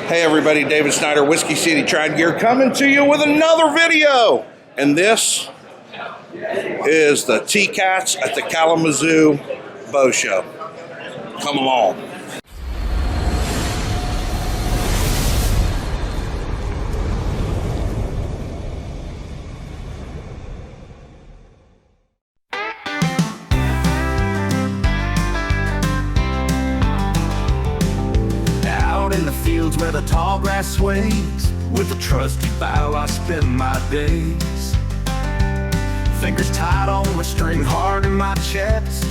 Hey everybody, David Snyder, Whiskey City Trad Gear, coming to you with another video. And this is the TCATS at the Kalamazoo Bow Show. Come along. In the fields where the tall grass sways, with a trusty bow I spend my days. Fingers tied on the string, heart in my chest.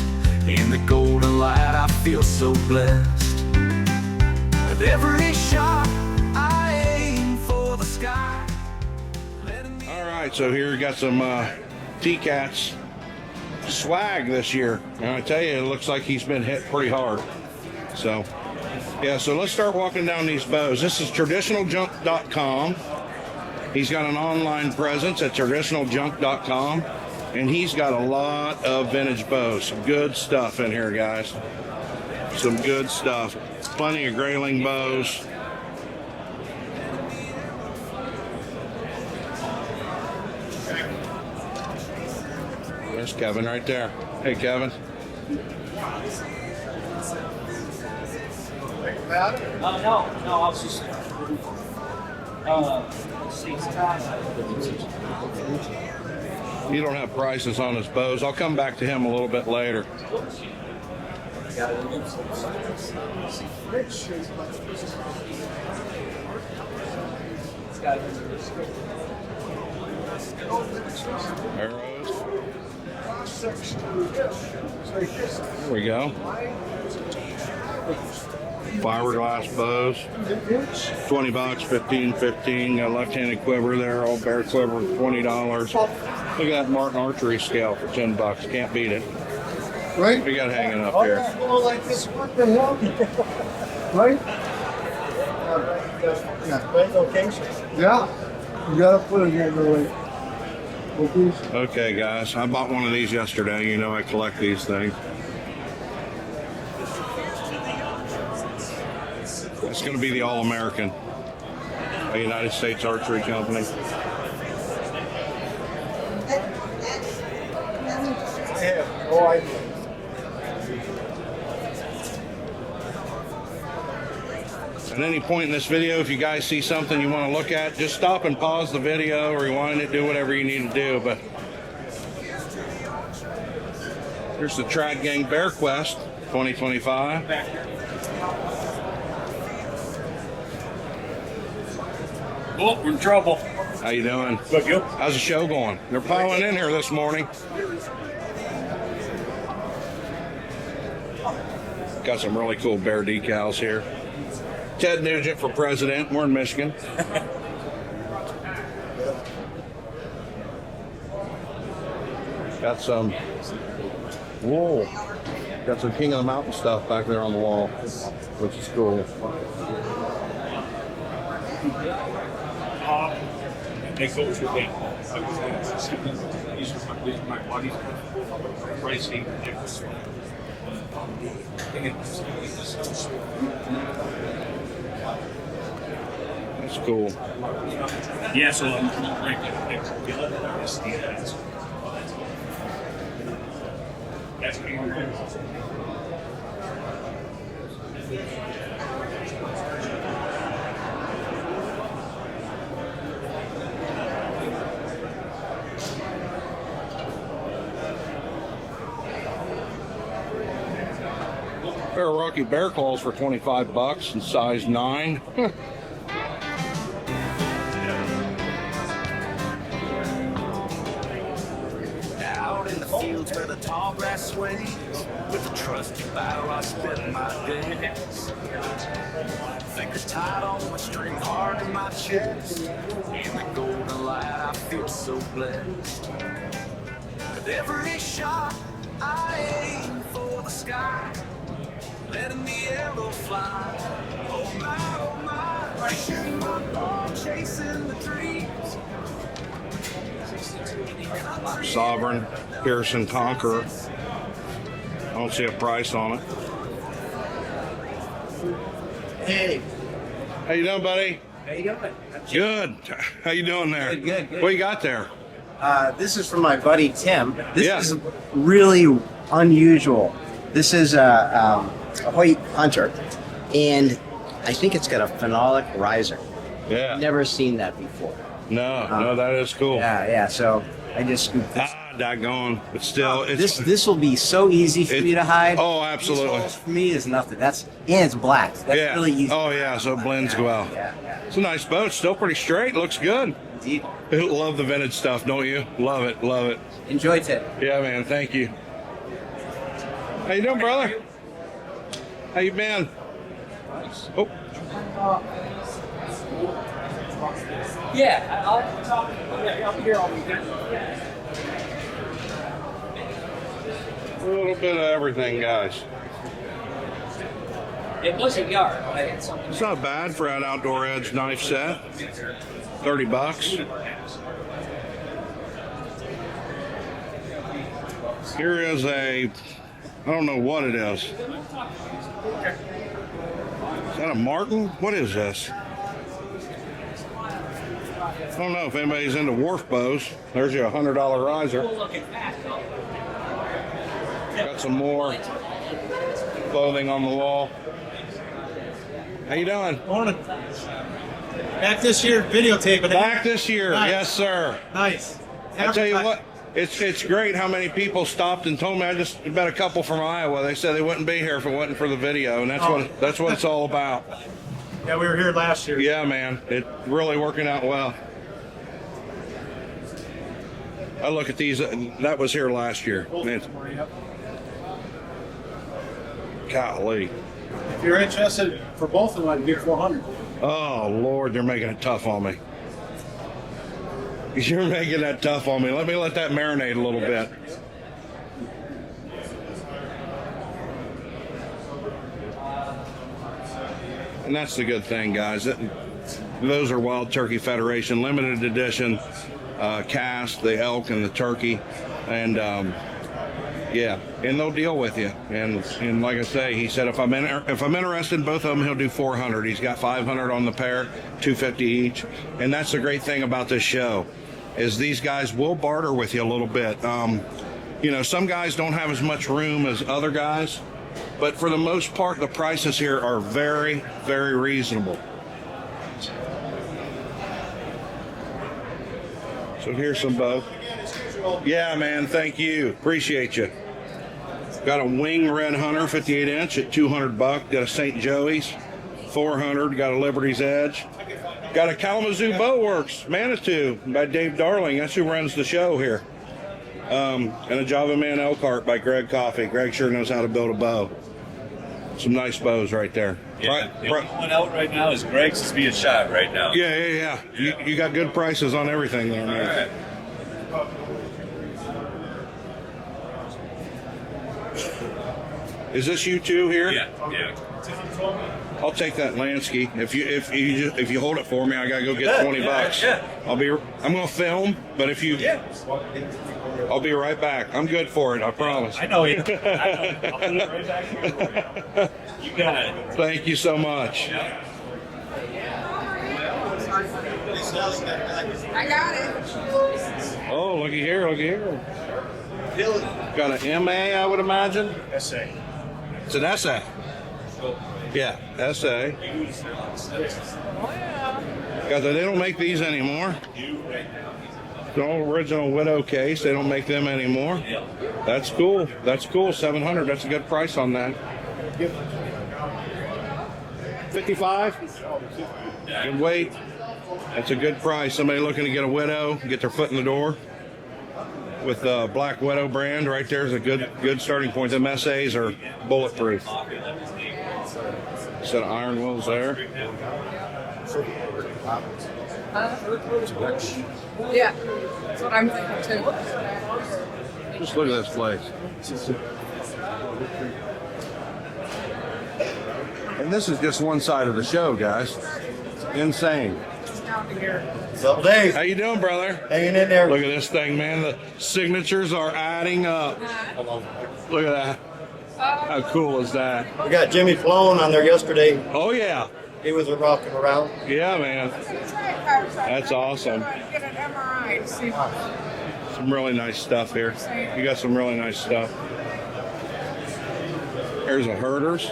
In the golden light I feel so blessed. With every shot I aim for the sky. Alright, so here we got some TCATS swag this year. And I tell you, it looks like he's been hit pretty hard. So yeah, so let's start walking down these bows. This is traditionaljunk.com. He's got an online presence at traditionaljunk.com, and he's got a lot of vintage bows. Some good stuff in here, guys. Some good stuff. Plenty of grayling bows. There's Kevin right there. Hey, Kevin. No, I was just You don't have prices on his bows. I'll come back to him a little bit later. Arrows. There we go. Fiberglass bows, $20, $15. Got a left-handed quiver there, old bear quiver, $20. Look at that Martin archery scale for $10. Can't beat it. Right? We got hanging up here. Like this, what the hell? Right? Yeah. Great location. Yeah. You gotta put it here the right. Okay, guys. I bought one of these yesterday. You know I collect these things. It's going to be the All-American, a United States Archery Company. At any point in this video, if you guys see something you want to look at, just stop and pause the video, rewind it, do whatever you need to do. But here's the Trad Gang Bear Quest 2025. oh, we're in trouble. How you doing? Good, you? How's the show going? They're piling in here this morning. Got some really cool bear decals here. Ted Nugent for president. We're in Michigan. Got some, whoa, got some King of the Mountain stuff back there on the wall, which is cool. They go to the these are my buddies. Pricing. That's cool. Yeah, so that's Pair of Rocky Bear Claws for $25 in size 9. Out in the fields where the tall grass sways, with a trusty bow I spend my days. Fingers tied on the string, heart in my chest. In the golden light I feel so blessed. With every shot I aim for the sky, letting the arrow fly. Oh my, shooting my ball, chasing the dreams. Sovereign Pearson Conqueror. I don't see a price on it. Hey, How you doing, buddy? How you doing? Good. How you doing there? Good. What you got there? This is from my buddy Tim. This Yeah. is really unusual. This is a Howatt Hunter, and I think it's got a phenolic riser. Yeah. Never seen that before. No, that is cool. Yeah. So I just scooped this. Daggone. But still, it's This will be so easy for you to hide. Oh, absolutely. These holes for me is nothing. And it's black. That's really easy. Oh, yeah, so it blends well. Yeah. It's a nice boat. Still pretty straight. Looks good. Indeed. Love the vintage stuff, don't you? Love it. Enjoy Tim. Yeah, man. Thank you. How you doing, brother? How you been? Oh. Yeah, I'll be here all weekend. A little bit of everything, guys. It was a yard, but I had something. It's not bad for an outdoor edge knife set. $30. Here is I don't know what it is. Is that a Martin? What is this? I don't know if anybody's into wharf bows. There's your $100 riser. Got some more clothing on the wall. How you doing? Morning. Back this year, videotaping. Back this year, Nice. yes, sir. Nice. I tell you what, it's great how many people stopped and told me. I just met a couple from Iowa. They said they wouldn't be here if it wasn't for the video, and that's what it's all about. Yeah, we were here last year. Yeah, man, it's really working out well. I look at these. That was here last year. Man, golly. If you're interested for both of them, I'd give 400. Oh Lord, they're making it tough on me. You're making that tough on me. Let that marinate a little bit. And that's the good thing, guys. Those are Wild Turkey Federation limited edition cast, the elk and the turkey, and yeah, and they'll deal with you. And like I say, he said if I'm interested in both of them, he'll do 400. He's got 500 on the pair, 250 each, and that's the great thing about this show, is these guys will barter with you a little bit. You know, some guys don't have as much room as other guys, but for the most part, the prices here are very, very reasonable. So here's some bow. Yeah, man, thank you. Appreciate you. Got a Wing Red Hunter 58 inch at $200. Got a St. Joey's 400. Got a Liberty's Edge. Got a Kalamazoo Bow Works Manitou by Dave Darling. That's who runs the show here. And a Java Man Elkhart by Greg Coffey. Greg sure knows how to build a bow. Some nice bows right there. Yeah, the only one out right now is Greg's is being shot right now. Yeah. You got good prices on everything there, man. All right. Is this you two here? Yeah. I'll take that Lansky. If you hold it for me, I gotta go get $20. Yeah. I'm gonna film, but I'll be right back. I'm good for it, I promise. I know you. I'll put it right back here for you. You got it. Thank you so much. I got it. Oh, looky here. Got an MA, I would imagine. SA. It's an SA. Yeah, SA. Guys, they don't make these anymore. The old original Widow case, they don't make them anymore. That's cool. 700. That's a good price on that. 55. Good weight. That's a good price. Somebody looking to get a Widow, get their foot in the door with the Black Widow brand right there is a good starting point. Them SAs are bulletproof. Set of iron wheels there. Yeah, that's what I'm thinking too. Just look at this place. And this is just one side of the show, guys. Insane. What's up, Dave? How you doing, brother? Hanging in there. Look at this thing, man. The signatures are adding up. Look at that. How cool is that? We got Jimmy Flown on there yesterday. Oh, yeah. He was rocking around. Yeah, man. That's awesome. Get an MRI to see. Some really nice stuff here. You got some really nice stuff. There's a herders.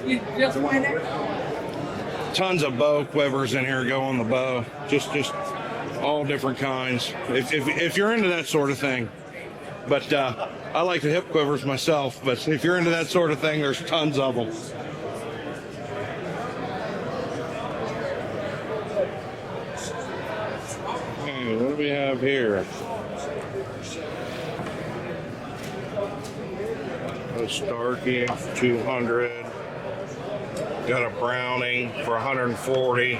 You just went in. Tons of bow quivers in here go on the bow. Just all different kinds. If you're into that sort of thing. But I like the hip quivers myself. But if you're into that sort of thing, there's tons of them. Okay, what do we have here? A Starkey 200. Got a Browning for 140.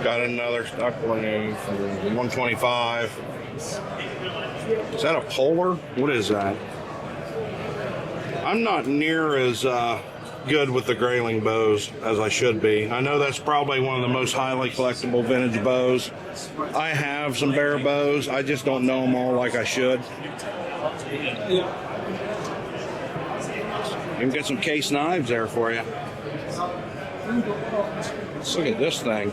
Got another Stuckling for 125. Is that a Polar? What is that? I'm not near as good with the Grayling bows as I should be. I know that's probably one of the most highly collectible vintage bows. I have some bear bows. I just don't know them all like I should. You can get some case knives there for you. Let's look at this thing.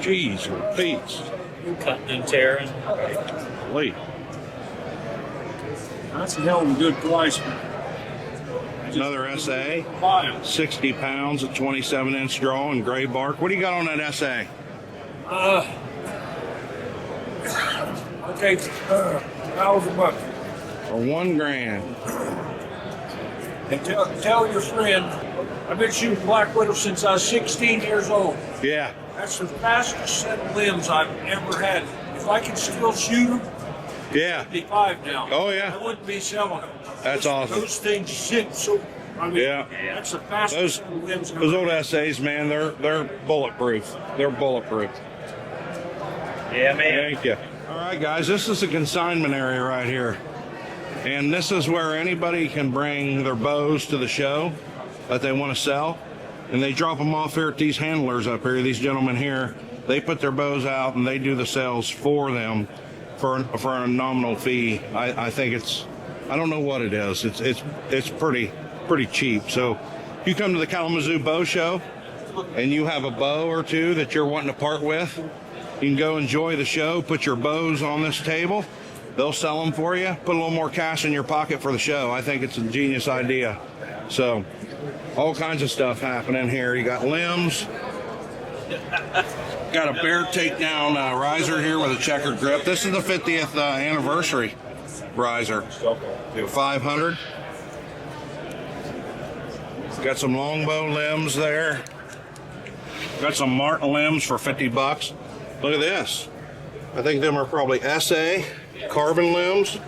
Jeez, Teats. Cutting and tearing. Lite. That's a hell of a good price. Another SA. Buy 'em. 60 pounds, a 27-inch draw and gray bark. What do you got on that SA? I take $1,000. For $1,000. And tell your friend, I've been shooting black widow since I was 16 years old. Yeah. That's the fastest set of limbs I've ever had. If I can still shoot them, Yeah. 55 now. Oh, yeah. I wouldn't be selling them. That's awesome. Those things sit so. I mean, Yeah. That's the fastest set of limbs. Those old SAs, man, they're bulletproof. They're bulletproof. Yeah, man. Thank you. All right, guys, this is the consignment area right here. And this is where anybody can bring their bows to the show that they want to sell. And they drop them off here at these handlers up here, these gentlemen here. They put their bows out and they do the sales for them for a nominal fee. I think it's, I don't know what it is. It's pretty cheap. So if you come to the Kalamazoo Bow Show and you have a bow or two that you're wanting to part with, you can go enjoy the show, put your bows on this table. They'll sell them for you. Put a little more cash in your pocket for the show. I think it's a genius idea. So, all kinds of stuff happening here. You got limbs. Got a bear takedown riser here with a checkered grip. This is the 50th anniversary riser. 500. Got some longbow limbs there. Got some Martin limbs for $50. Look at this. I think them are probably SA carbon limbs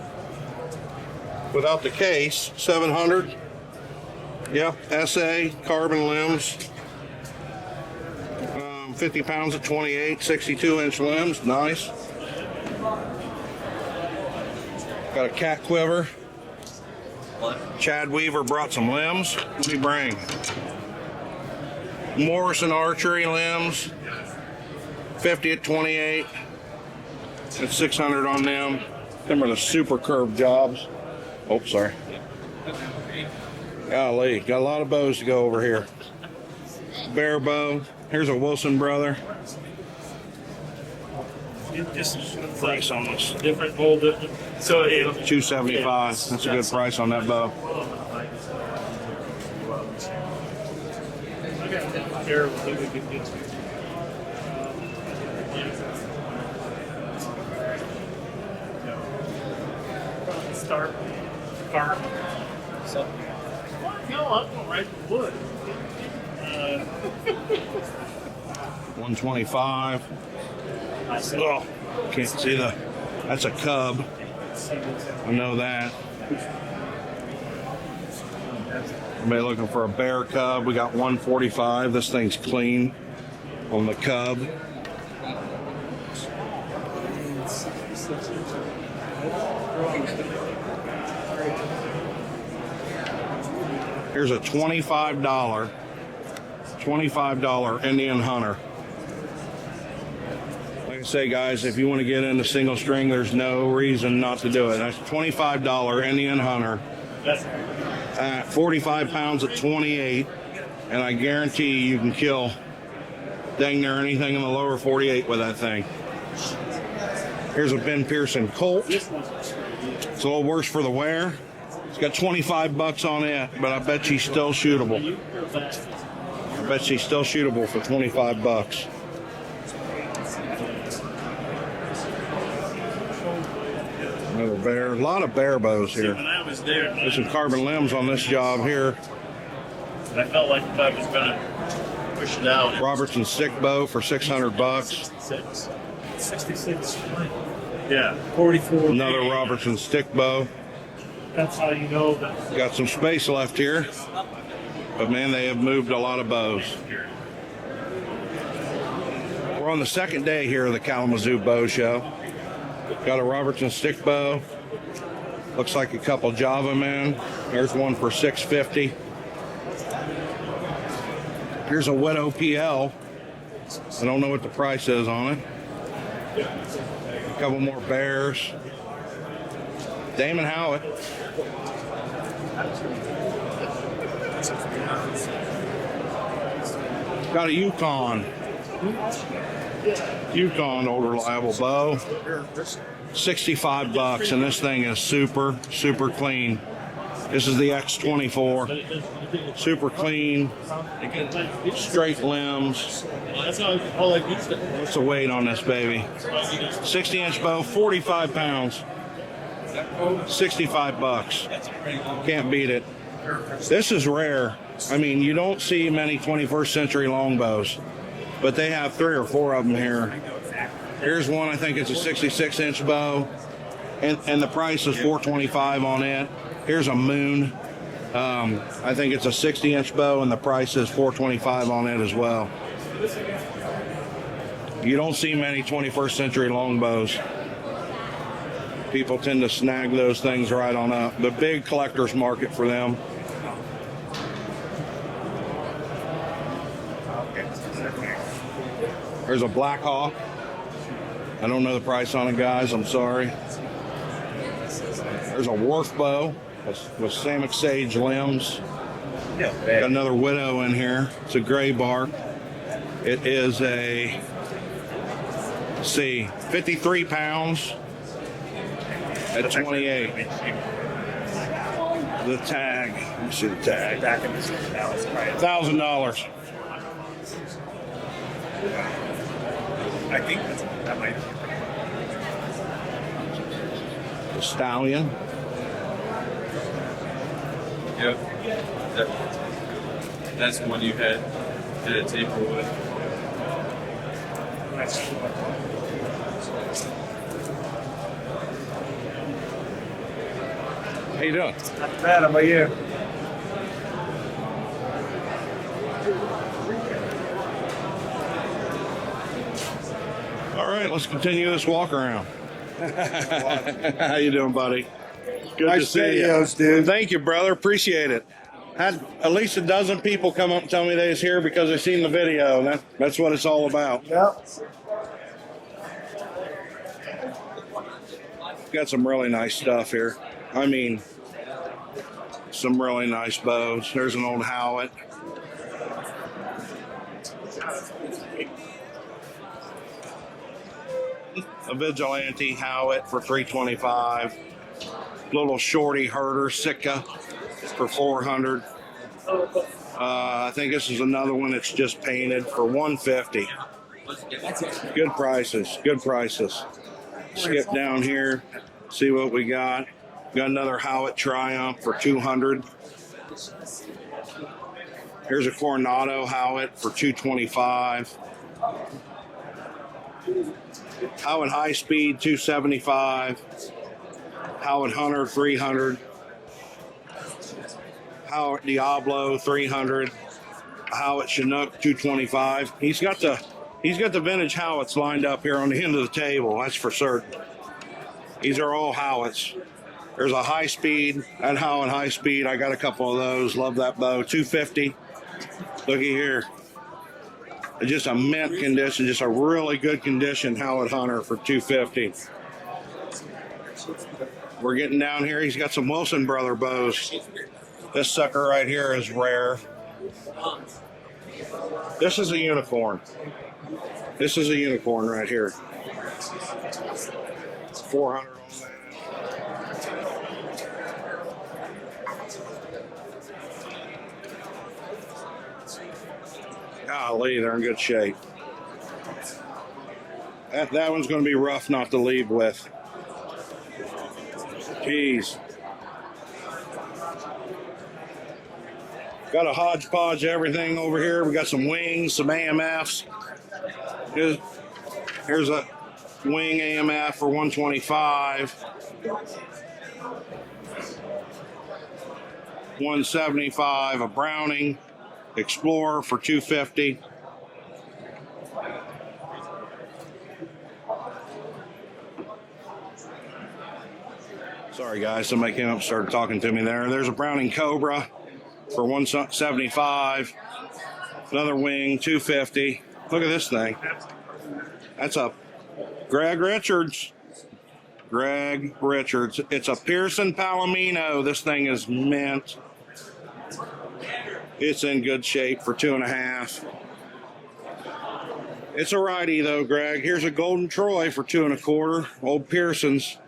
without the case. 700. Yep, SA carbon limbs. 50 pounds at 28, 62-inch limbs. Nice. Got a cat quiver. Chad Weaver brought some limbs. What did he bring? Morrison Archery limbs. 50 at 28. That's 600 on them. Them are the super curved jobs. Oh, sorry. Golly, got a lot of bows to go over here. Bear bow. Here's a Wilson brother. This is Price on this. different, whole different. So it, $275. That's a good price on that bow. Start farm. So. No, I'm going right for wood. 125. Oh, can't see the. That's a cub. I know that. Somebody looking for a bear cub? We got 145. This thing's clean on the cub. Here's a $25 Indian Hunter. Like I Say, guys, if you want to get into single string, there's no reason not to do it. That's $25 Indian Hunter. 45 pounds at 28, and I guarantee you can kill dang near anything in the lower 48 with that thing. Here's a Ben Pearson Colt. It's a little worse for the wear. It's got 25 bucks on it, but I bet she's still shootable. I bet she's still shootable for 25 bucks. Another bear. A lot of bear bows here. When I was there, There's some carbon limbs on this job here. I felt like if I was gonna push it out. Robertson stick bow for 600 bucks. 66. Yeah. 44. Another Robertson stick bow. That's how you know that. Got some space left here. But man, they have moved a lot of bows. We're on the second day here of the Kalamazoo Bow Show. Got a Robertson stick bow. Looks like a couple Java men. There's one for $650. Here's a Widow PL. I don't know what the price is on it. A couple more bears. Damon Howatt. Got a Yukon old reliable bow. 65 bucks, and this thing is super clean. This is the X24. Super clean, straight limbs. What's the weight on this baby? 60-inch bow, 45 pounds. 65 bucks. Can't beat it. This is rare. I mean, you don't see many 21st century longbows, but they have 3 or 4 of them here. Here's one, I think it's a 66-inch bow, and the price is $425 on it. Here's a Moon. I think it's a 60-inch bow, and the price is $425 on it as well. You don't see many 21st century longbows. People tend to snag those things right on up. The big collector's market for them. There's a Black Hawk. I don't know the price on it, guys. I'm sorry. There's a Wharf bow with Samick Sage limbs. Got another Widow in here. It's a gray bark. It is a, let's see, 53 pounds at 28. The tag. Let me see the tag. $1,000. I think that might be. The Stallion. Yep. That's the one you had a table with. How you doing? Not bad. How about you? All right, let's continue this walk around. How you doing, buddy? Good Nice to see you. videos, dude. Thank you, brother. Appreciate it. Had at least a dozen people come up and tell me they was here because they seen the video. And that's what it's all about. Yep. Got some really nice stuff here. I mean, some really nice bows. There's an old Howatt. A Vigilante Howatt for $325. Little shorty herder Sitka for $400. I think this is another one that's just painted for $150. Good prices. Good prices. Skip down here, see what we got. Got another Howatt Triumph for $200. Here's a Coronado Howatt for $225. Howatt High Speed $275. Howatt Hunter $300. Howatt Diablo $300. Howatt Chinook $225. He's got the vintage Howatts lined up here on the end of the table. That's for certain. These are all Howatts. There's a High Speed and Howatt High Speed. I got a couple of those. Love that bow. $250. Looky here. Just a mint condition, just a really good condition Howatt Hunter for $250. We're getting down here. He's got some Wilson Brother bows. This sucker right here is rare. This is a unicorn. This is a unicorn right here. 400 on that. Golly, they're in good shape. That one's going to be rough not to leave with. Jeez. Got a hodgepodge of everything over here. We got some wings, some AMFs. Here's a wing AMF for $125. $175. A Browning Explorer for $250. Sorry guys, somebody came up and started talking to me there. There's a Browning Cobra for $175. Another wing, $250. Look at this thing. That's a Greg Richards. Greg Richards. It's a Pearson Palomino. This thing is mint. It's in good shape for $2.50. It's a righty though, Greg. Here's a Golden Troy for $2.25. Old Pearson's.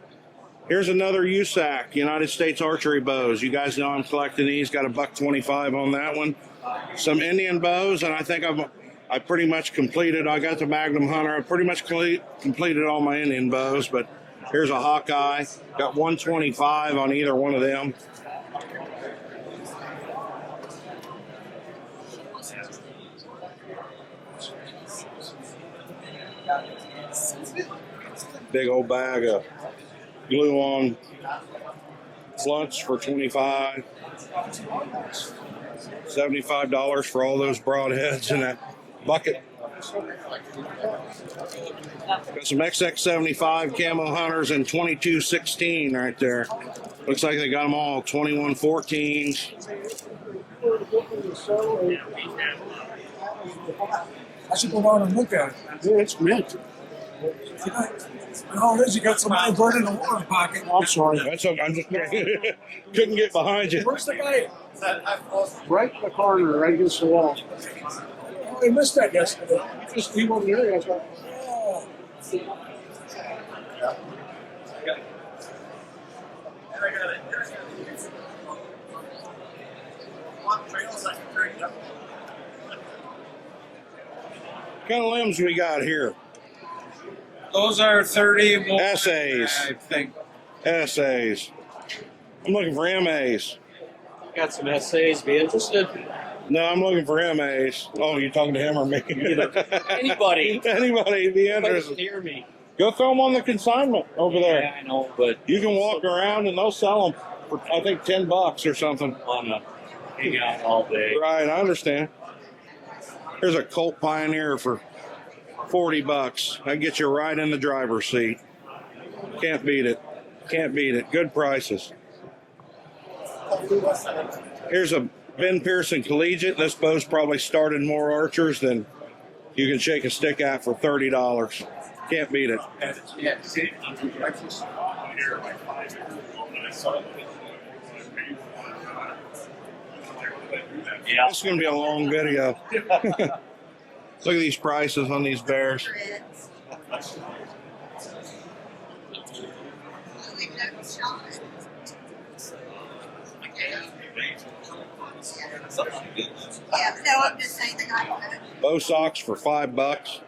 Here's another USAC, United States Archery Bows. You guys know I'm collecting these. Got a $125 on that one. Some Indian bows, and I think I pretty much completed. I got the Magnum Hunter. I pretty much completed all my Indian bows, but here's a Hawkeye. Got $125 on either one of them. Big old bag of glue-on flunts for $25. $75 for all those broadheads in that bucket. Got some XX75 camo hunters and 2216 right there. Looks like they got them all 2114s. I should go down and look at it. Yeah, it's mint. Oh, it is. You got some bird in the water pocket. Oh, I'm sorry. That's okay. I'm just couldn't get behind you. Where's the guy? Right in the corner, right against the wall. Oh, I missed that yesterday. He wasn't there yesterday. Oh. What kind of limbs we got here? Those are 30 more. Essays. I think. Essays. I'm looking for MAs. Got some essays. Be interested? No, I'm looking for MAs. Oh, you talking to him or me? Anybody. Anybody be interested? Hear me. Go throw them on the consignment over there. Yeah, I know, but You can walk around and they'll sell them for, I think, $10 or something. on the hang out all day. Right, I understand. Here's a Colt Pioneer for $40. That gets you right in the driver's seat. Can't beat it. Can't beat it. Good prices. Here's a Ben Pearson Collegiate. This bow's probably started more archers than you can shake a stick at for $30. Can't beat it. Yeah. Yeah. This is going to be a long video. Look at these prices on these bears. Yeah, no, I'm just saying that I Bow socks for $5.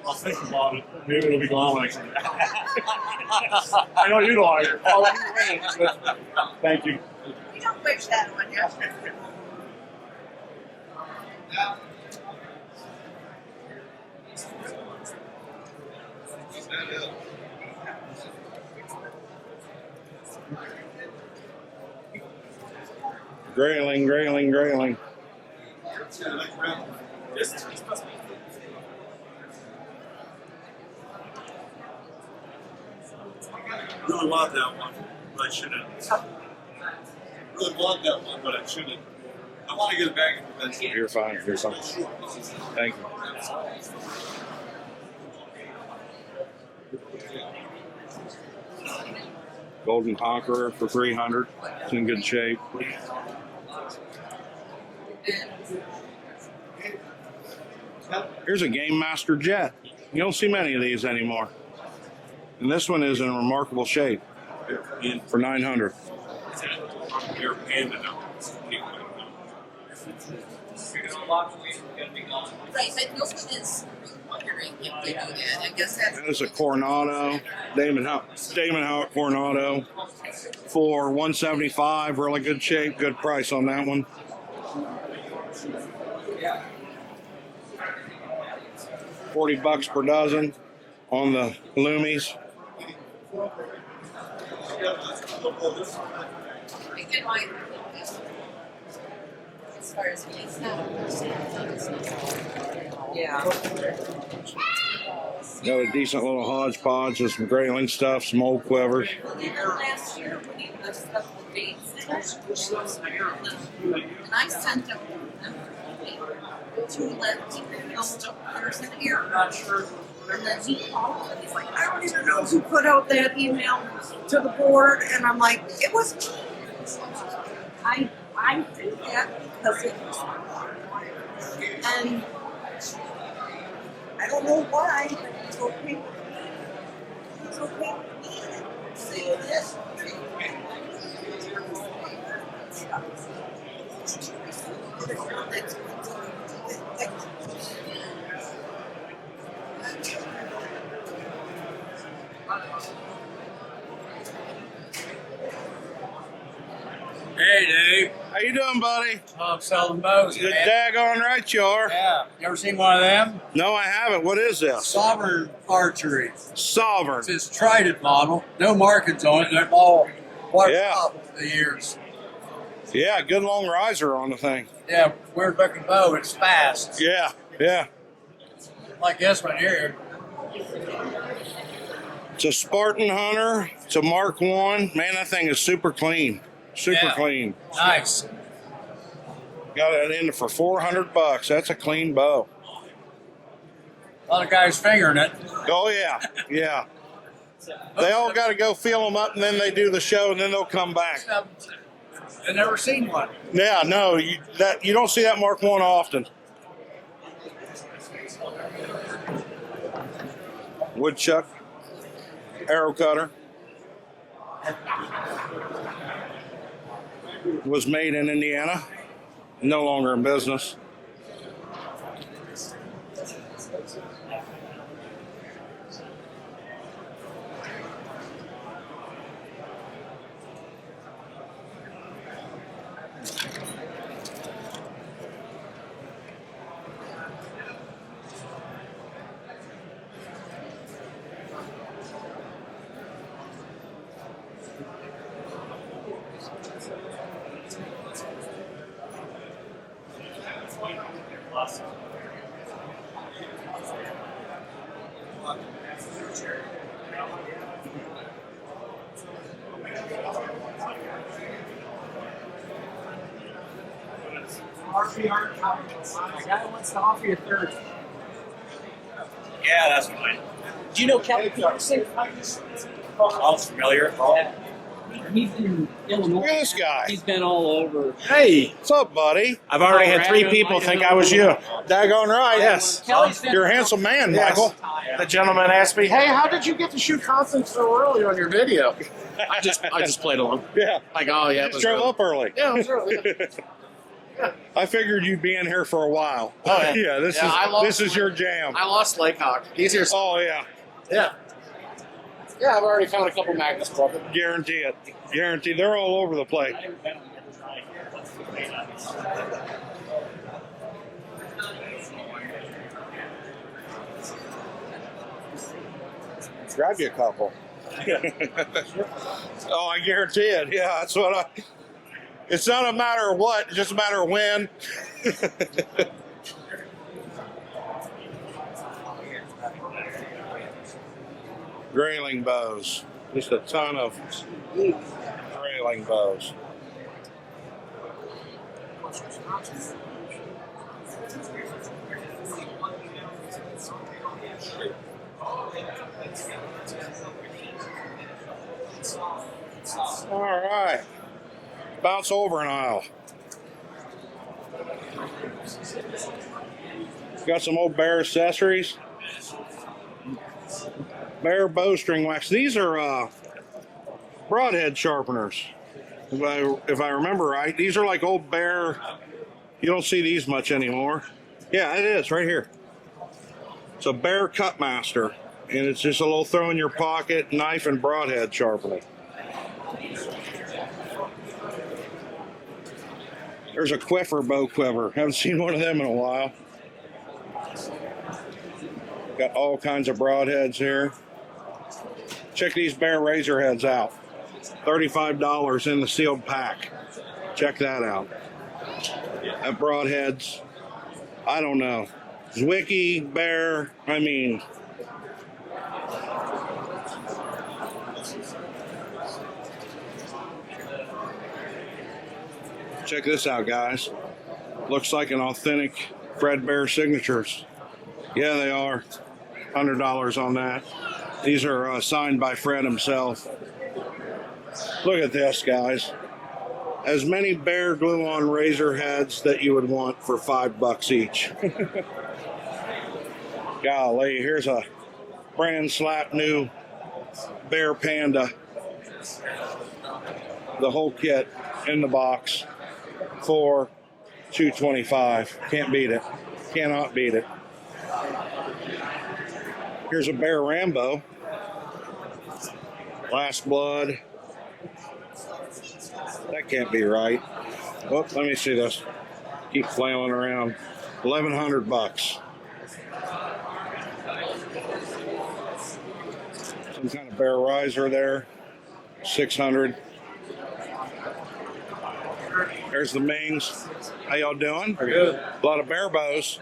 I'll think about it. Maybe it'll be gone when I come back. I know you don't. Thank you. You don't wish that on you. Grayling, grayling, grayling. Really want that one, but I shouldn't. really want that one, but I shouldn't. I want to get it back eventually. You're fine. You're fine. Thank you. Golden Conqueror for 300. It's in good shape. Here's a Game Master Jet. You don't see many of these anymore. And this one is in remarkable shape for 900. You're paying it now. Right, but this one is wondering if they do that. I guess that's. That is a Coronado, Damon Howatt Coronado for 175. Really good shape, good price on that one. $40 per dozen on the Loomies. I did mine. As far as these yeah. Got a decent little hodgepodge with some grayling stuff, some old quivers. Last year, when he the stuff with dates, and I sent them to let there's an error. And then he called and he's like, I don't even know who put out that email to the board. And I'm like, it was me. I did that because it was and I don't know why, but it's okay. It's okay with me. See this. Hey, Dave. How you doing, buddy? I'm selling bows, Good man. daggone right you are. Yeah. You ever seen one of them? No, I haven't. What is this? Sovereign Archery. Sovereign. It's his trident model. No markings on it. They're all wiped Yeah. off over the years. Yeah, good long riser on the thing. Yeah, weird looking bow. It's fast. Yeah, yeah. Like this one here. It's a Spartan Hunter. It's a Mark 1. Man, that thing is super clean. Super Yeah. clean. Nice. Got it in for $400. That's a clean bow. A lot of guys fingering it. Oh, yeah. Yeah. They all got to go feel them up, and then they do the show, and then they'll come back. I've never seen one. Yeah, no, you don't see that Mark 1 often. Woodchuck, arrow cutter. Was made in Indiana, no longer in business. The guy wants to offer you a third. Yeah, that's fine. Do you know Kelly Peterson? I'm familiar. Yeah. He's in Illinois. Look at this guy. He's been all over. Hey, What's up, buddy? I've already had 3 people think I was you. Daggone right. Yes. Kelly's been You're a handsome man, Yes. Michael. The gentleman asked me, "Hey, how did you get to shoot content so early on your video?" I just played along. Yeah. Like, oh yeah, it was Drove early. up early. Yeah, it was early. Yeah. I figured you'd be in here for a while. Oh, yeah. Yeah, this is your jam. I lost Lake Hawk. He's here. Oh yeah, Yeah. Yeah, I've already found a couple magnets for him. guarantee it. Guarantee. They're all over the place. Grab you a couple. Oh, I guarantee it. Yeah, that's what I. It's not a matter of what, it's just a matter of when. Grayling bows. Just a ton of grayling bows. All right. Bounce over an aisle. Got some old Bear accessories. Bear bowstring wax. These are broadhead sharpeners. If I remember right, these are like old Bear. You don't see these much anymore. Yeah, it is right here. It's a Bear Cutmaster, and it's just a little throw in your pocket knife and broadhead sharpener. There's a Quiffer bow quiver. Haven't seen one of them in a while. Got all kinds of broadheads here. Check these Bear razor heads out. $35 in the sealed pack. Check that out. That broadheads, I don't know. Zwicky, Bear, I mean. Check this out, guys. Looks like an authentic Fred Bear signatures. Yeah, they are. $100 on that. These are signed by Fred himself. Look at this, guys. As many Bear glue-on razor heads that you would want for $5 each. Golly, here's a brand slap new Bear Panda. The whole kit in the box for $225. Can't beat it. Cannot beat it. Here's a Bear Rambo. Last Blood. That can't be right. Oh, let me see this. Keep flailing around. $1,100. Some kind of Bear riser there. $600. There's the Mings. How y'all doing? Good. A lot of Bear bows.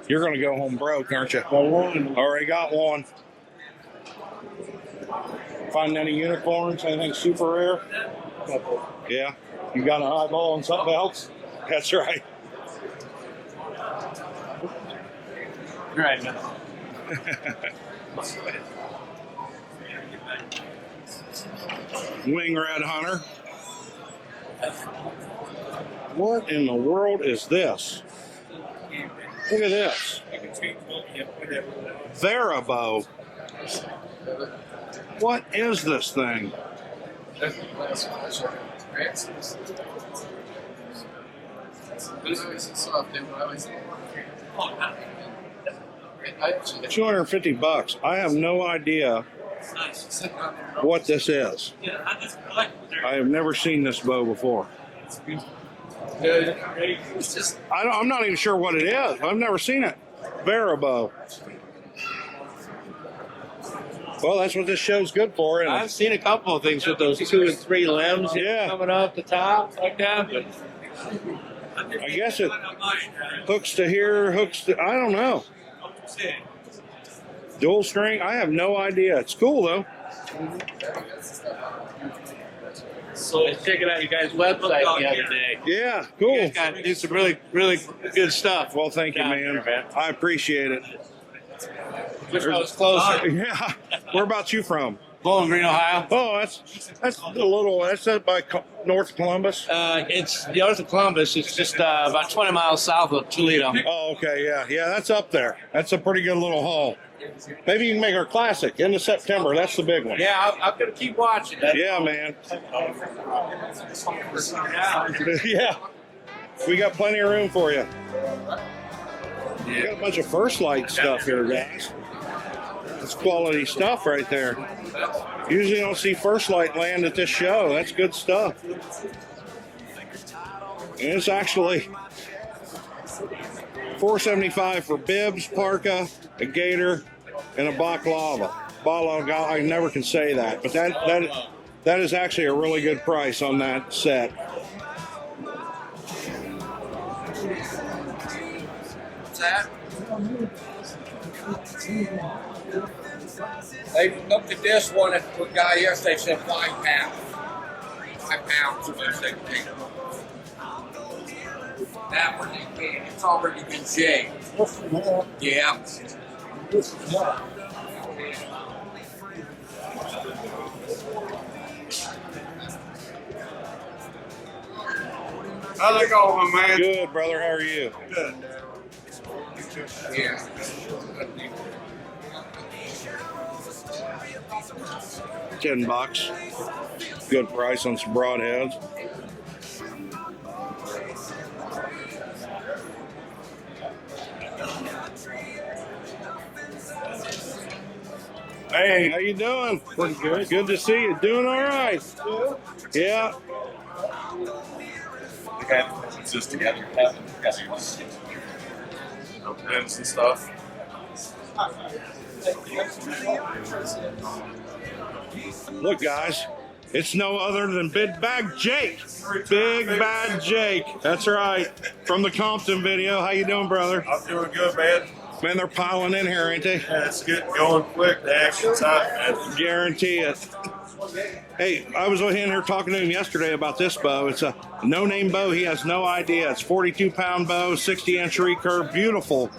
You're going to go home broke, aren't you? Already got one. Find any unicorns? Anything super rare? Yeah. You got an eyeball on something else? That's right. Right, man. Wing Red Hunter. What in the world is this? Look at this. Varibow. What is this thing? 250 bucks. I have no idea what this is. I have never seen this bow before. I'm not even sure what it is. I've never seen it. Varibow. Well, that's what this show's good for. And I've seen a couple of things with those 2 and 3 limbs coming off the top like that. But I guess it hooks to here, hooks to, I don't know. Dual string, I have no idea. It's cool though. So I was checking out your guys' website the other day. Yeah, cool. You guys got do some really, really good stuff. Well, thank you, man. I appreciate it. Wish I was closer. Yeah. Where about you from? Bowling Green, Ohio. Oh, that's a little. That's by North Columbus. It's north of Columbus. It's just about 20 miles south of Toledo. Oh, okay, yeah, that's up there. That's a pretty good little haul. Maybe you can make our classic into September. That's the big one. Yeah, I'm gonna keep watching. Yeah, man. Yeah, we got plenty of room for you. We got a bunch of First Lite stuff here, guys. That's quality stuff right there. Usually don't see First Lite land at this show. That's good stuff. And it's actually $475 for bibs, parka, a gator, and a baklava. I never can say that, but that is actually a really good price on that set. What's that? They looked at this one at the guy yesterday, said 5 pounds. 5 pounds. So they said, That one they can. It's already been shaved. Yeah. How's it going, man? Good, brother. How are you? Good. Yeah. $10. Good price on some broadheads. Hey, how you doing? Pretty good. Good to see you. Doing all right. Yeah. Okay, it's just together. Pins and stuff. Look, guys, it's no other than Big Bad Jake. Big Bad Jake. That's right. From the Compton video. How you doing, brother? I'm doing good, man. Man, they're piling in here, ain't they? Yeah, it's getting going quick. The action's hot, man. Guarantee it. Hey, I was in here talking to him yesterday about this bow. It's a no-name bow. He has no idea. It's 42-pound bow, 60-inch recurve. Beautiful,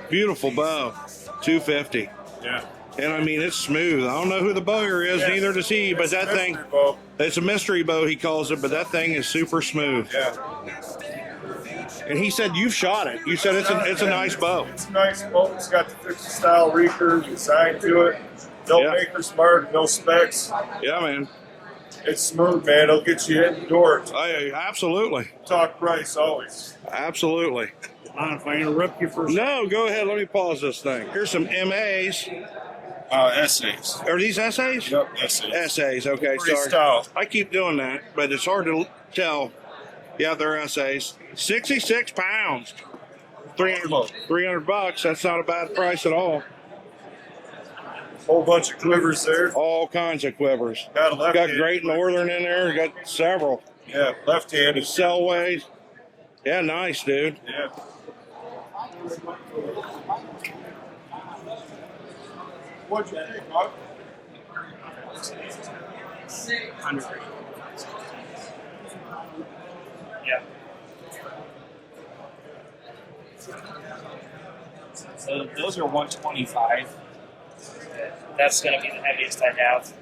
beautiful bow. $250. Yeah. And I mean, it's smooth. I don't know who the bowyer is, neither does he, but that thing, it's a mystery bow, he calls it, but that thing is super smooth. Yeah. And he said you've shot it. You said it's a nice bow. It's a nice bow. It's got the 50 style recurve designed to it. No maker's mark, no specs. Yeah, man. It's smooth, man. It'll get you in the door. Absolutely. Talk price always. Absolutely. Mind if I interrupt you for a second? No, go ahead. Let me pause this thing. Here's some MAs. Essays. Are these essays? Yep, essays. Essays, okay, Free sorry. style. I keep doing that, but it's hard to tell. Yeah, they're essays. 66 pounds. 300 bucks. That's not a bad price at all. Whole bunch of quivers there. All kinds of quivers. Got a left Got hand. Great Northern in there. Got several. Yeah, left-handed. Selways. Yeah, nice, dude. Yeah. What'd you think, Mark? 100. Yeah. So those are 125. That's going to be the heaviest I have.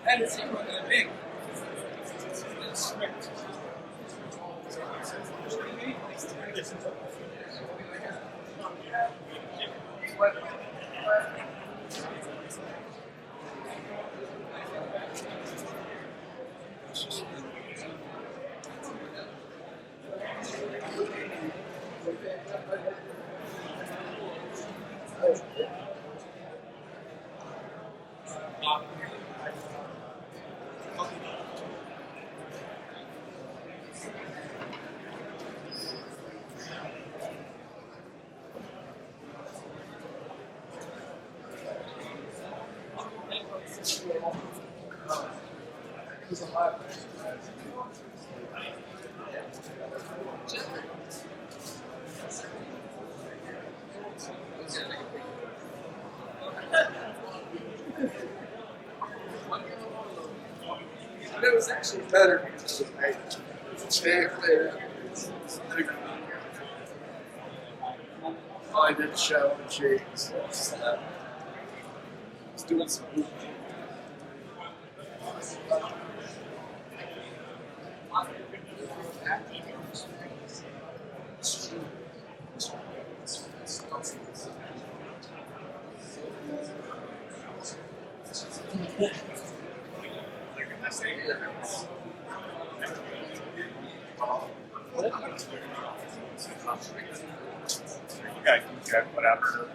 And it's big. It was actually better because it was back there. I did a show and shades. It's doing some movement. Okay, whatever.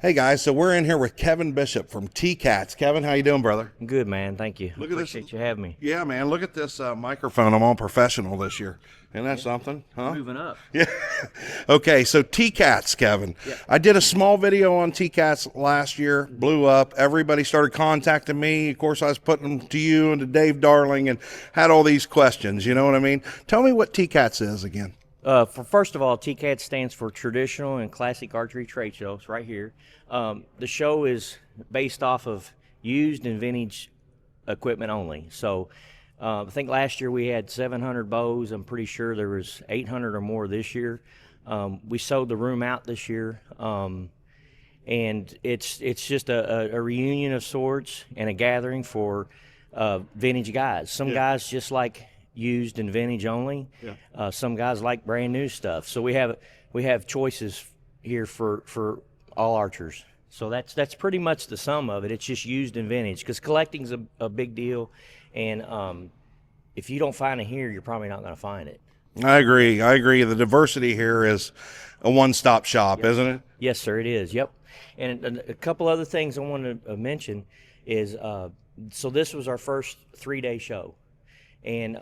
Hey guys, so we're in here with Kevin Bishop from TCATS. Kevin, how you doing, brother? Good, man. Thank you. Look at this. Appreciate you having me. Yeah, man. Look at this microphone. I'm all professional this year. Isn't that something? Huh? Moving up. Yeah. Okay, so TCATS, Kevin. Yeah. I did a small video on TCATS last year. Blew up. Everybody started contacting me. Of course, I was putting them to you and to Dave Darling and had all these questions. You know what I mean? Tell me what TCATS is again. First of all, TCATS stands for Traditional and Classic Archery Trade Shows, right here. The show is based off of used and vintage equipment only. So I think last year we had 700 bows. I'm pretty sure there was 800 or more this year. We sold the room out this year, and it's just a reunion of sorts and a gathering for vintage guys. Some guys just like used and vintage only. Yeah. Some guys like brand new stuff. So we have choices here for all archers. So that's pretty much the sum of it. It's just used and vintage because collecting's a big deal, and if you don't find it here, you're probably not going to find it. I agree. The diversity here is a one-stop shop, Yep. isn't it? Yes, sir, it is. Yep. And a couple other things I wanted to mention is so this was our first 3-day show. And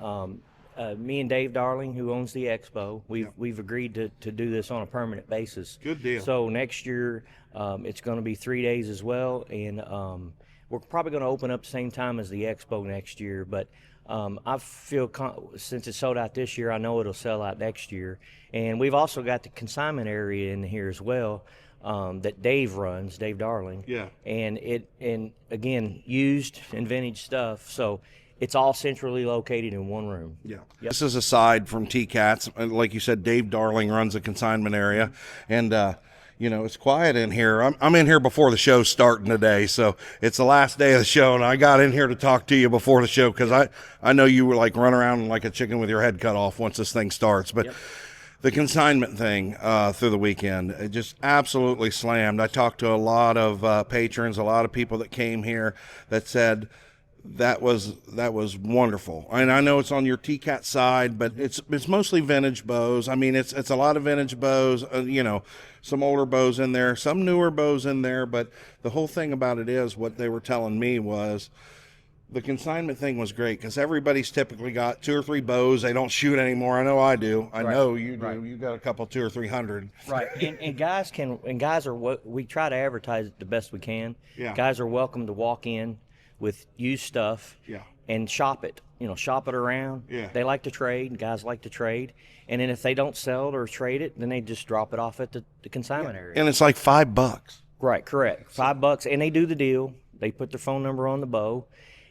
me and Dave Darling, who owns the expo, we've agreed to do this on a permanent basis. Good deal. So next year it's going to be 3 days as well, and we're probably going to open up the same time as the expo next year. But I feel since it's sold out this year, I know it'll sell out next year. And we've also got the consignment area in here as well that Dave runs, Dave Darling. Yeah. And again, used and vintage stuff. So it's all centrally located in one room. Yeah. Yep. This is aside from TCATS. Like you said, Dave Darling runs the consignment area. And, it's quiet in here. I'm in here before the show's starting today. So it's the last day of the show. And I got in here to talk to you before the show because I know you were like run around like a chicken with your head cut off once this thing starts. But the consignment thing through the weekend, it just absolutely slammed. I talked to a lot of patrons, a lot of people that came here that said, that was wonderful. And I know it's on your TCAT side, but it's mostly vintage bows. I mean, it's a lot of vintage bows, some older bows in there, some newer bows in there. But the whole thing about it is what they were telling me was the consignment thing was great because everybody's typically got 2 or 3 bows. They don't shoot anymore. I know I do. I know you do. Right. You got a couple, 200 or 300. Right. And guys are what we try to advertise it the best we can. Yeah. Guys are welcome to walk in with used stuff and shop it, shop it around. Yeah. They like to trade, guys like to trade. And then if they don't sell it or trade it, then they just drop it off at the consignment area. And it's like $5. Right, correct. $5, and they do the deal. They put their phone number on the bow,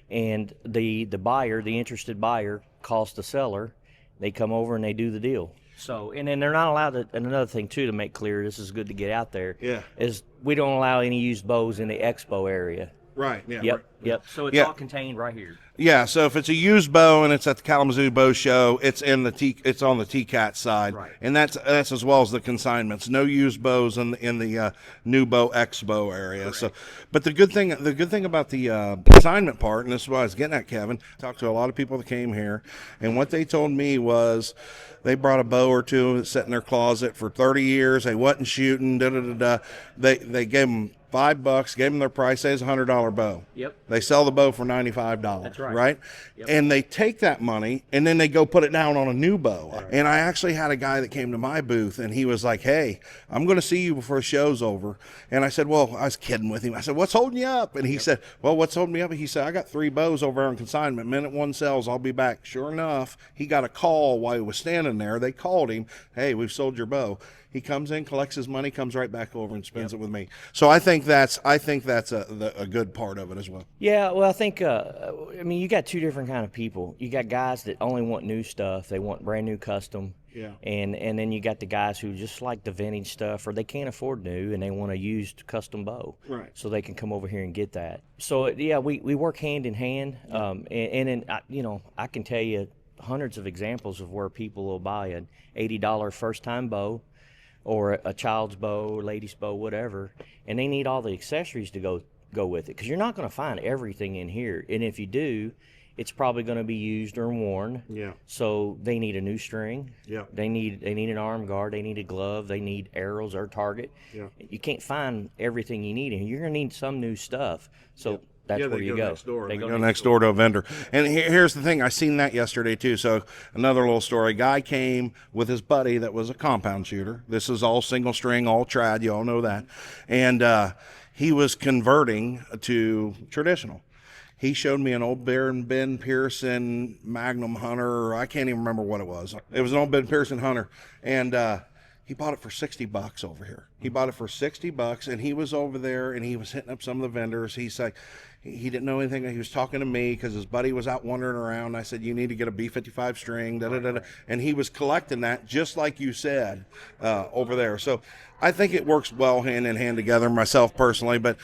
and the buyer, the interested buyer, calls the seller. They come over and they do the deal. So, and then they're not allowed to, and another thing too to make clear, this is good to get out there, is we don't allow any used bows in the expo area. Right. Yeah. Yep. Yep. So it's all contained right here. Yeah. So if it's a used bow and it's at the Kalamazoo Bow Show, it's on the TCATS side, right? And that's as well as the consignments. No used bows in the new bow expo area. Correct. So, but the good thing about the consignment part, and this is what I was getting at, Kevin. I talked to a lot of people that came here, and what they told me was they brought a bow or two that sat in their closet for 30 years. They wasn't shooting. They gave them $5, gave them their price, say it's $100 bow. Yep. They sell the bow for $95. That's right. Right? Yep. And they take that money and then they go put it down on a new bow. Right. And I actually had a guy that came to my booth and he was like, "Hey, I'm going to see you before the show's over." And I said, well, I was kidding with him. I said, "What's holding you up?" And he said, "Well, what's holding me up?" He said, "I got 3 bows over on consignment. Minute one sells, I'll be back." Sure enough, he got a call while he was standing there. They called him, "Hey, we've sold your bow." He comes in, collects his money, comes right back over and spends it with me. So I think that's a good part of it as well. Yeah, well, I think you got 2 different kind of people. You got guys that only want new stuff; they want brand new custom. Yeah. And then you got the guys who just like the vintage stuff, or they can't afford new and they want a used custom bow. Right. So they can come over here and get that. So yeah, we work hand in hand. I can tell you hundreds of examples of where people will buy an $80 first time bow, or a child's bow, lady's bow, whatever, and they need all the accessories to go with it, because you're not going to find everything in here. And if you do, it's probably going to be used or worn. Yeah. So they need a new string. Yeah. They need an arm guard. They need a glove. They need arrows or target. Yeah. You can't find everything you need, and you're going to need some new stuff. So that's yeah, where they you go go. next door. They go next door to a vendor. And here's the thing. I seen that yesterday too. So another little story. Guy came with his buddy that was a compound shooter. This is all single string, all trad. You all know that. And he was converting to traditional. He showed me an old Ben Pearson Magnum Hunter. I can't even remember what it was. It was an old Ben Pearson Hunter. And he bought it for $60 over here. He bought it for $60, and he was over there, and he was hitting up some of the vendors. He's like, he didn't know anything. He was talking to me because his buddy was out wandering around. I said, you need to get a B55 string, da-da-da-da. And he was collecting that, just like you said, over there. So I think it works well hand in hand together, myself personally. But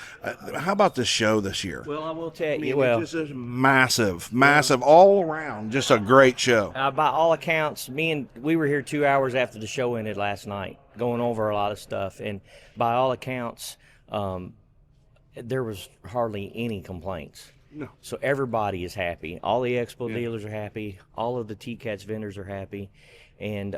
how about this show this year? Well, I will tell you, it just is massive, all around. Just a great show. By all accounts, we were here 2 hours after the show ended last night, going over a lot of stuff. And by all accounts, there was hardly any complaints. No. So everybody is happy. All the expo dealers are happy. All of the TCATS vendors are happy. And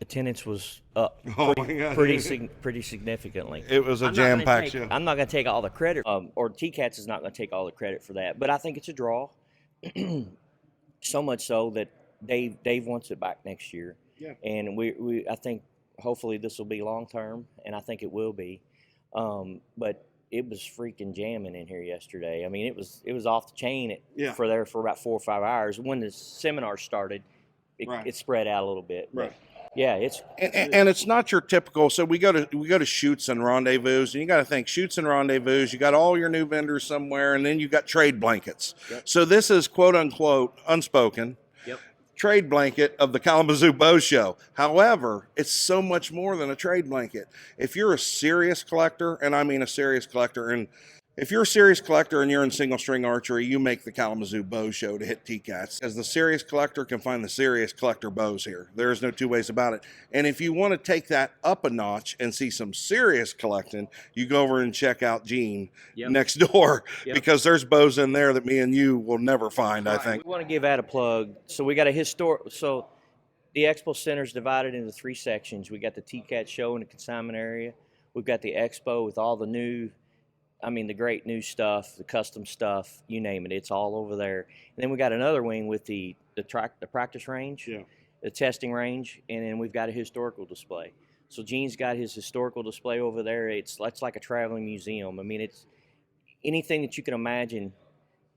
attendance was up pretty significantly. It was a jam-packed show. I'm not going to take all the credit, or TCATS is not going to take all the credit for that. But I think it's a draw. So much so that Dave wants it back next year. Yeah. And I think hopefully this will be long-term, and I think it will be. But it was freaking jamming in here yesterday. I mean, it was off the chain for about 4 or 5 hours. When the seminar started, it spread out a little bit. Right. Yeah, it's and it's not your typical. So we go to shoots and rendezvous, and you got to think shoots and rendezvous. You got all your new vendors somewhere, and then you got trade blankets. Yep. So this is quote unquote unspoken. Yep. Trade blanket of the Kalamazoo Bow Show. However, it's so much more than a trade blanket. If you're a serious collector, and I mean a serious collector, and if you're a serious collector and you're in single string archery, you make the Kalamazoo Bow Show to hit TCATS. As the serious collector can find the serious collector bows here. There is no two ways about it. And if you want to take that up a notch and see some serious collecting, you go over and check out Gene next door because there's bows in there that me and you will never find, I think. We want to give that a plug. So we got so the expo center is divided into 3 sections. We got the TCATS show in the consignment area. We've got the expo with all the the great new stuff, the custom stuff, you name it, it's all over there. And then we got another wing with the practice range, the testing range, and then we've got a historical display. So Gene's got his historical display over there. It's like a traveling museum. I mean, it's anything that you can imagine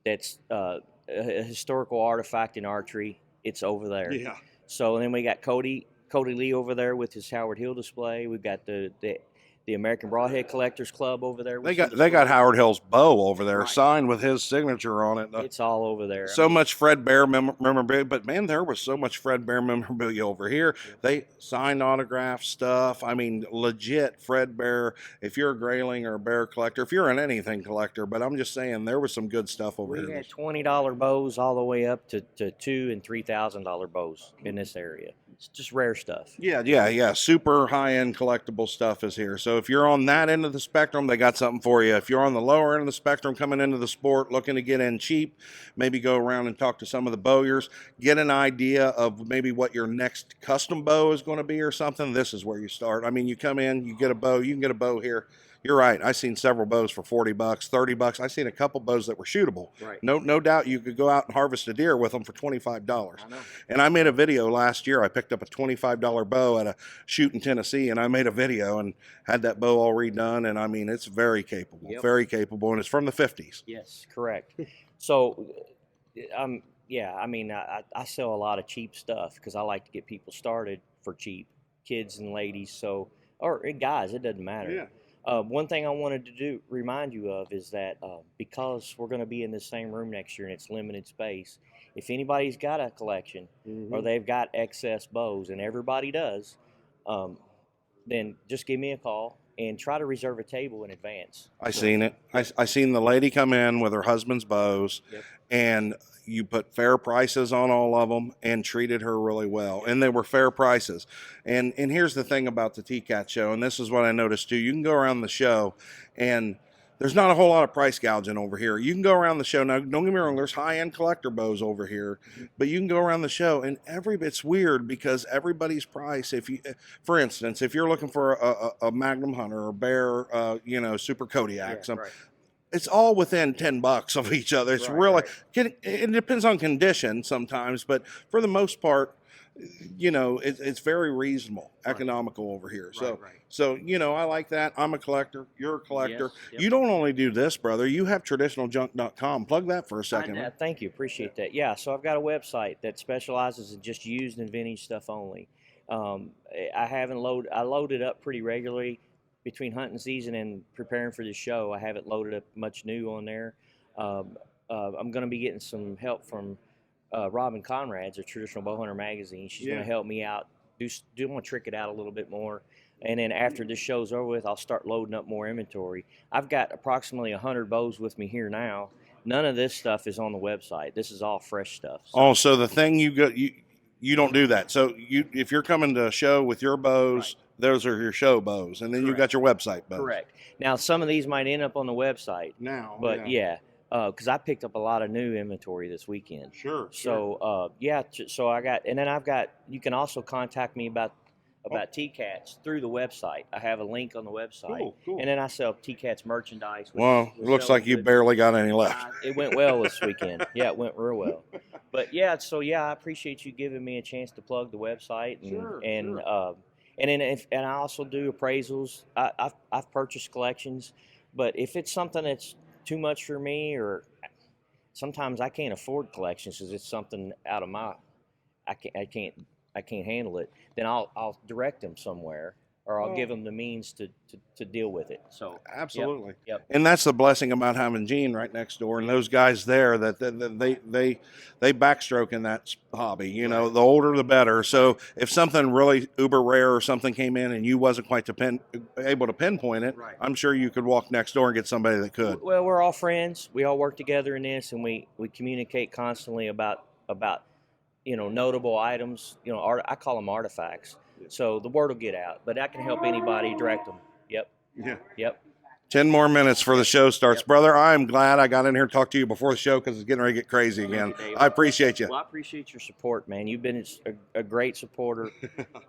that's a historical artifact in archery, it's over there. Yeah. So then we got Cody Lee over there with his Howard Hill display. We've got the American Broadhead Collectors Club over there. They got Howard Hill's bow over there, signed with his signature on it. It's all over there. So much Fred Bear memorabilia, but man, there was so much Fred Bear memorabilia over here. They signed autograph stuff. I mean, legit Fred Bear. If you're a grayling or a bear collector, if you're an anything collector, but I'm just saying there was some good stuff over here. We had $20 bows all the way up to $2,000 and $3,000 bows in this area. It's just rare stuff. Yeah. Super high-end collectible stuff is here. So if you're on that end of the spectrum, they got something for you. If you're on the lower end of the spectrum, coming into the sport, looking to get in cheap, maybe go around and talk to some of the bowyers, get an idea of maybe what your next custom bow is going to be or something, this is where you start. I mean, you come in, you get a bow, you can get a bow here. You're right. I've seen several bows for $40, $30. I've seen a couple bows that were shootable. Right. No doubt you could go out and harvest a deer with them for $25. I know. And I made a video last year. I picked up a $25 bow at a shoot in Tennessee, and I made a video and had that bow all redone. And I mean, it's very capable, very capable, and it's from the 50s. Yes, correct. So, I sell a lot of cheap stuff because I like to get people started for cheap, kids and ladies. Or guys, it doesn't matter. Yeah. One thing I wanted to remind you of is that because we're going to be in the same room next year and it's limited space, if anybody's got a collection or they've got excess bows, and everybody does, then just give me a call and try to reserve a table in advance. I seen it. I seen the lady come in with her husband's bows, and you put fair prices on all of them and treated her really well. And they were fair prices. And here's the thing about the TCATS show, and this is what I noticed too. You can go around the show, and there's not a whole lot of price gouging over here. You can go around the show. Now, don't get me wrong, there's high-end collector bows over here, but you can go around the show, and it's weird because everybody's price, for instance, if you're looking for a Magnum Hunter or Bear, Super Kodiak, it's all within $10 of each other. It's it depends on condition sometimes, but for the most part, it's very reasonable, economical over here. So I like that. I'm a collector. You're a collector. Yes, yep. You don't only do this, brother. You have traditionaljunk.com. Plug that for a second. Thank you. Appreciate that. Yeah, so I've got a website that specializes in just used and vintage stuff only. I load it up pretty regularly between hunting season and preparing for the show. I haven't loaded up much new on there. I'm going to be getting some help from Robin Conrad's, a Traditional Bowhunter magazine. She's going to help me out. Want to trick it out a little bit more. And then after this show's over with, I'll start loading up more inventory. I've got approximately 100 bows with me here now. None of this stuff is on the website. This is all fresh stuff. So the thing you don't do that. So if you're coming to a show with your bows, those are your show bows, and then you got your website bows. Correct. Now some of these might end up on the website now, but because I picked up a lot of new inventory this weekend. Sure. So so I've got. You can also contact me about TCATS through the website. I have a link on the website. Cool. And then I sell TCATS merchandise. Well, it looks like you barely got any left. It went well this weekend. Yeah, it went real well. But I appreciate you giving me a chance to plug the website and I also do appraisals. I've purchased collections, but if it's something that's too much for me, or sometimes I can't afford collections because it's something out of I can't handle it, then I'll direct them somewhere, or I'll give them the means to deal with it. So absolutely, yep. And that's the blessing about having Gene right next door and those guys there that they backstroke in that hobby. The older the better. So if something really uber rare or something came in and you wasn't quite able to pinpoint it, I'm sure you could walk next door and get somebody that could. Well, we're all friends. We all work together in this, and we communicate constantly about notable items. I call them artifacts. So the word will get out, but I can help anybody direct them. Yep. Yeah. Yep. 10 more minutes for the show starts. Brother, I'm glad I got in here to talk to you before the show because it's getting ready to get crazy again. I appreciate you. Well, I appreciate your support, man. You've been a great supporter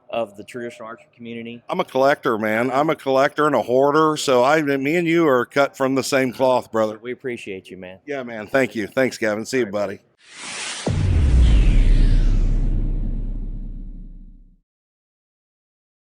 of the traditional archery community. I'm a collector, man. I'm a collector and a hoarder, so me and you are cut from the same cloth, brother. We appreciate you, man. Yeah, man. Thank you. Thanks, Gavin. See you, buddy.